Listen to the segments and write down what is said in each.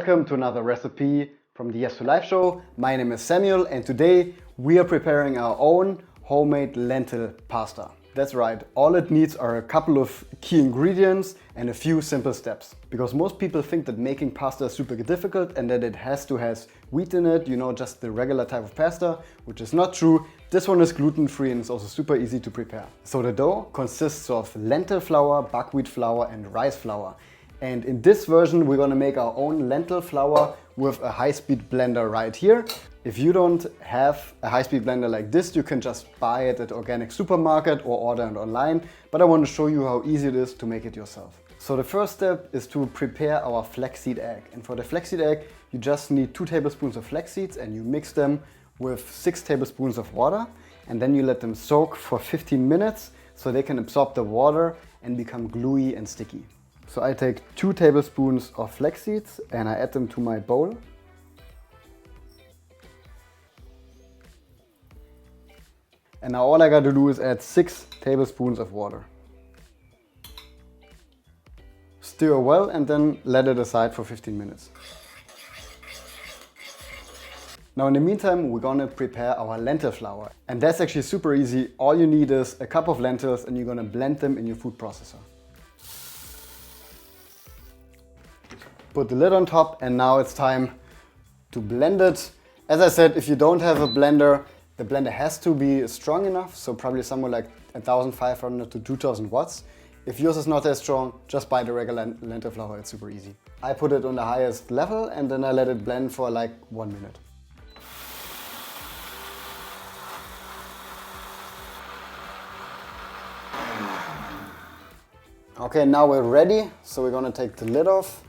Welcome to another recipe from the Yes to Life show. My name is Samuel and today we are preparing our own homemade lentil pasta. That's right, all it needs are a couple of key ingredients and a few simple steps. Because most people think that making pasta is super difficult and that it has to have wheat in it, you know, just the regular type of pasta, which is not true. This one is gluten-free and it's also super easy to prepare. So the dough consists of lentil flour, buckwheat flour and rice flour. And in this version we're gonna make our own lentil flour with a high-speed blender right here. If you don't have a high-speed blender like this, you can just buy it at organic supermarket or order it online. But I want to show you how easy it is to make it yourself. So the first step is to prepare our flaxseed egg. And for the flaxseed egg, you just need 2 tablespoons of flax seeds and you mix them with 6 tablespoons of water. And then you let them soak for 15 minutes so they can absorb the water and become gluey and sticky. So I take 2 tablespoons of flax seeds and I add them to my bowl. And now all I got to do is add 6 tablespoons of water. Stir well and then let it aside for 15 minutes. Now in the meantime we're gonna prepare our lentil flour. And that's actually super easy. All you need is a cup of lentils and you're gonna blend them in your food processor. Put the lid on top and now it's time to blend it. As I said, if you don't have a blender, the blender has to be strong enough, so probably somewhere like 1500 to 2000 watts. If yours is not as strong, just buy the regular lentil flour, it's super easy. I put it on the highest level and then I let it blend for like 1 minute. Okay, now we're ready, so we're gonna take the lid off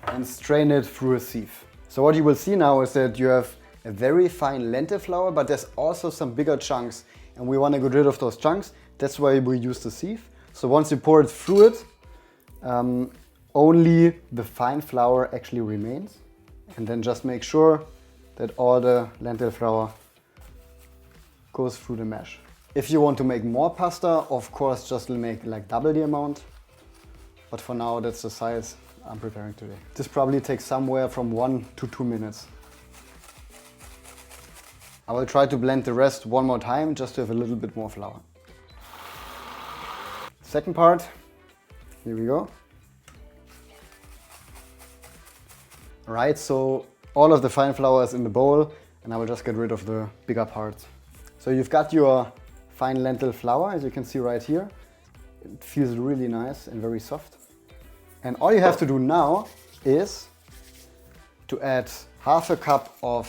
and strain it through a sieve. So what you will see now is that you have a very fine lentil flour, but there's also some bigger chunks and we want to get rid of those chunks. That's why we use the sieve. So once you pour it through it, only the fine flour actually remains. And then just make sure that all the lentil flour goes through the mesh. If you want to make more pasta, of course just make like double the amount. But for now that's the size I'm preparing today. This probably takes somewhere from 1 to 2 minutes. I will try to blend the rest one more time just to have a little bit more flour. Second part, here we go. Alright, so all of the fine flour is in the bowl and I will just get rid of the bigger parts. So you've got your fine lentil flour, as you can see right here. It feels really nice and very soft. And all you have to do now is to add half a cup of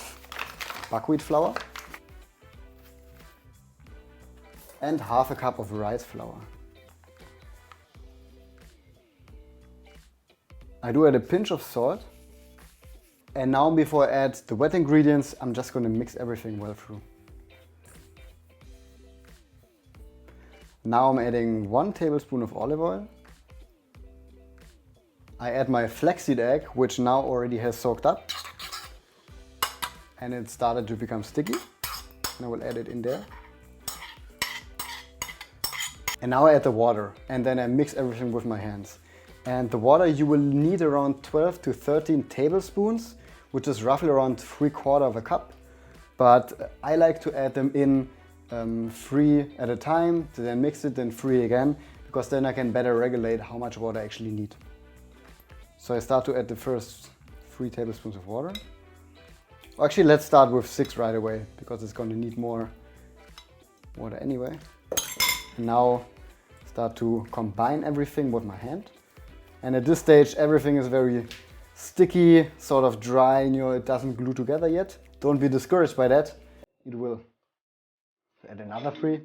buckwheat flour and half a cup of rice flour. I do add a pinch of salt. And now before I add the wet ingredients, I'm just going to mix everything well through. Now I'm adding 1 tablespoon of olive oil. I add my flaxseed egg, which now already has soaked up. And it started to become sticky. And I will add it in there. And now I add the water. And then I mix everything with my hands. And the water you will need around 12 to 13 tablespoons, which is roughly around 3/4 of a cup. But I like to add them in 3 at a time, to then mix it, then 3 again, because then I can better regulate how much water I actually need. So I start to add the first 3 tablespoons of water. Actually, let's start with 6 right away, because it's going to need more water anyway. And now start to combine everything with my hand. And at this stage, everything is very sticky, sort of dry, you know, it doesn't glue together yet. Don't be discouraged by that. It will. Add another 3.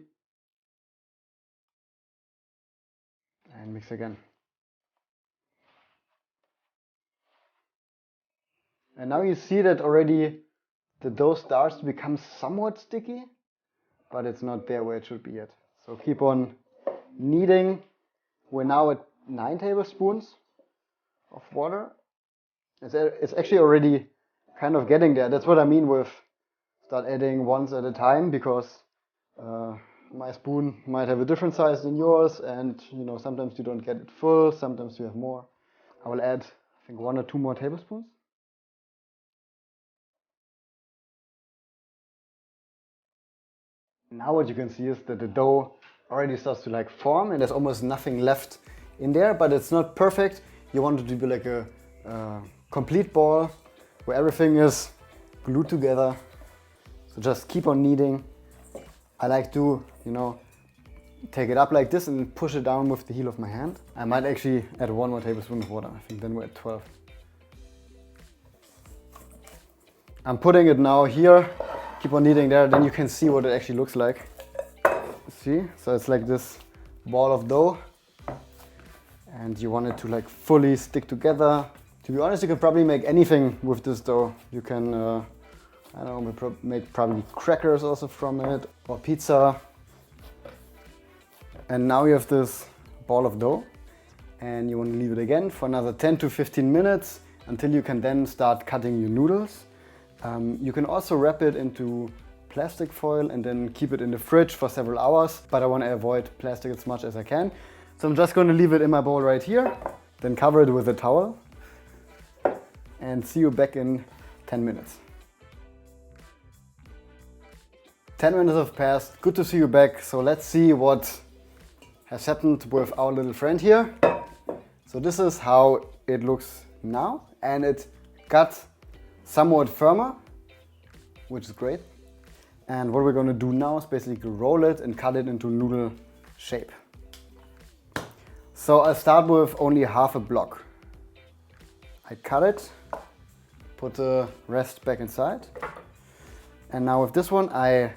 And mix again. And now you see that already the dough starts to become somewhat sticky, but it's not there where it should be yet. So keep on kneading. We're now at 9 tablespoons of water. It's actually already kind of getting there. That's what I mean with start adding once at a time, because my spoon might have a different size than yours, and you know, sometimes you don't get it full, sometimes you have more. I will add, I think 1 or 2 more tablespoons. Now what you can see is that the dough already starts to like form and there's almost nothing left in there, but it's not perfect. You want it to be like a complete ball where everything is glued together. So just keep on kneading. I like to, take it up like this and push it down with the heel of my hand. I might actually add 1 more tablespoon of water. I think then we're at 12. I'm putting it now here. Keep on kneading there, then you can see what it actually looks like. See? So it's like this ball of dough. And you want it to like fully stick together. To be honest, you can probably make anything with this dough. You can, I don't know, make probably crackers also from it, or pizza. And now you have this ball of dough. And you want to leave it again for another 10 to 15 minutes until you can then start cutting your noodles. You can also wrap it into plastic foil and then keep it in the fridge for several hours, but I want to avoid plastic as much as I can. So I'm just going to leave it in my bowl right here, then cover it with a towel and see you back in 10 minutes. 10 minutes have passed, good to see you back. So let's see what has happened with our little friend here. So this is how it looks now, and it got somewhat firmer, which is great. And what we're going to do now is basically roll it and cut it into noodle shape. So I'll start with only half a block. I cut it, put the rest back inside. And now with this one I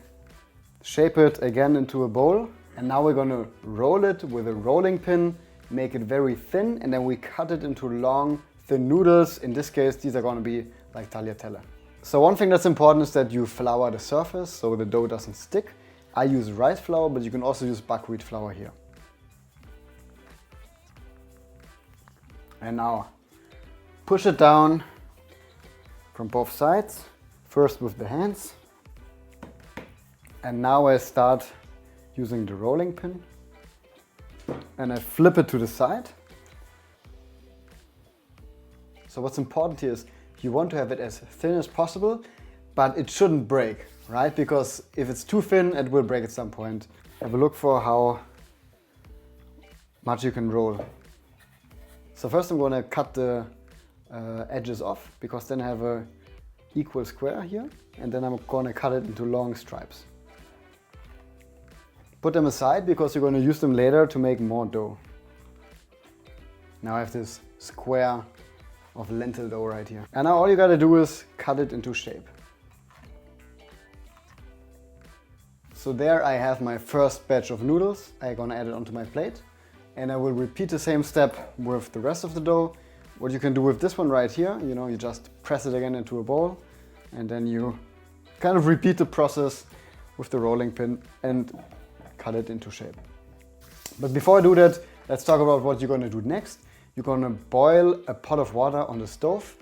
shape it again into a bowl. And now we're going to roll it with a rolling pin, make it very thin, and then we cut it into long, thin noodles. In this case, these are going to be like tagliatelle. So one thing that's important is that you flour the surface so the dough doesn't stick. I use rice flour, but you can also use buckwheat flour here. And now push it down from both sides, first with the hands. And now I start using the rolling pin and I flip it to the side. So what's important here is you want to have it as thin as possible, but it shouldn't break, right? Because if it's too thin, it will break at some point. Have a look for how much you can roll. So first I'm going to cut the edges off, because then I have a equal square here, and then I'm going to cut it into long stripes. Put them aside because you're going to use them later to make more dough. Now I have this square of lentil dough right here. And now all you gotta do is cut it into shape. So there I have my first batch of noodles. I'm gonna add it onto my plate. And I will repeat the same step with the rest of the dough. What you can do with this one right here, you just press it again into a bowl, and then you kind of repeat the process with the rolling pin and cut it into shape. But before I do that, let's talk about what you're gonna do next. You're gonna boil a pot of water on the stove,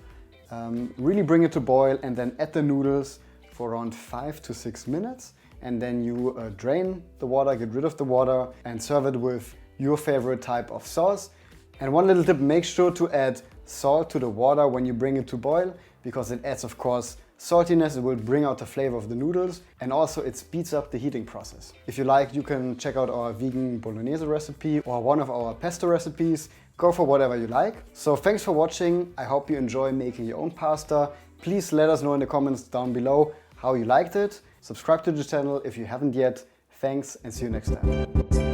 really bring it to boil, and then add the noodles for around 5 to 6 minutes. And then you drain the water, get rid of the water, and serve it with your favorite type of sauce. And one little tip, make sure to add salt to the water when you bring it to boil, because it adds, of course, saltiness. It will bring out the flavor of the noodles, and also it speeds up the heating process. If you like, you can check out our vegan bolognese recipe or one of our pesto recipes. Go for whatever you like. So thanks for watching. I hope you enjoy making your own pasta. Please let us know in the comments down below how you liked it. Subscribe to the channel if you haven't yet. Thanks, and see you next time.